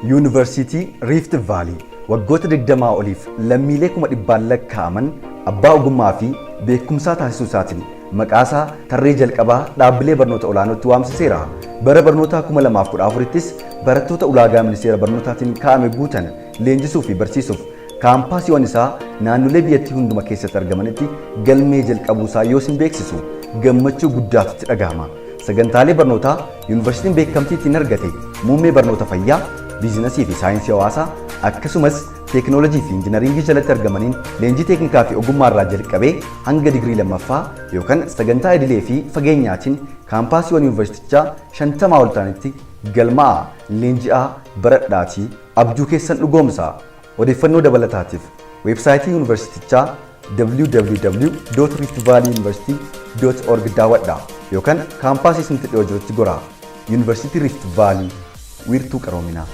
Yuunivarsiitii Rift Vaalii waggoota 20 oliif lammiilee 100 lakkaa'aman abbaa ogummaa fi beekumsaa taasisuu isaatiin maqaasaa tarree jalqabaa dhaabbilee barnoota olaanootti waamsiseera. Bara barnootaa 2014ttis barattoota ulaagaa ministeera barnootaatiin kaa'ame guutan leenjisuu fi barsiisuuf kaampaasiiwwan isaa naannolee biyyattii hunduma keessatti argamanitti galmee jalqabuu isaa yoo isin beeksisu gammachuu guddaatu itti dhagahama. Sagantaalee barnootaa yuunivarsiitiin beekamtii ittiin argate muummee barnoota fayyaa, biizinasii fi saayinsii hawaasaa akkasumas teekinooloojii fi injinaringii jalatti argamaniin leenjii teeknikaa fi ogummaa irraa jalqabee hanga digirii lammaffaa yookaan sagantaa idilee fi fageenyaatiin kaampaasiiwwan yuunivarsiitichaa 50 ol ta'anitti galmaa'aa leenji'aa baradhaatii abjuu keessan dhugoomsaa. Odeeffannoo dabalataatiif weebsaayitii yuunivarsiitichaa www.riftvalleyuniversity.org daawwadhaa yookaan kaampaasii isinitti dhiyoo jirutti goraa. Yuunivarsiitii Rift Vaalii wiirtuu qaroominaa.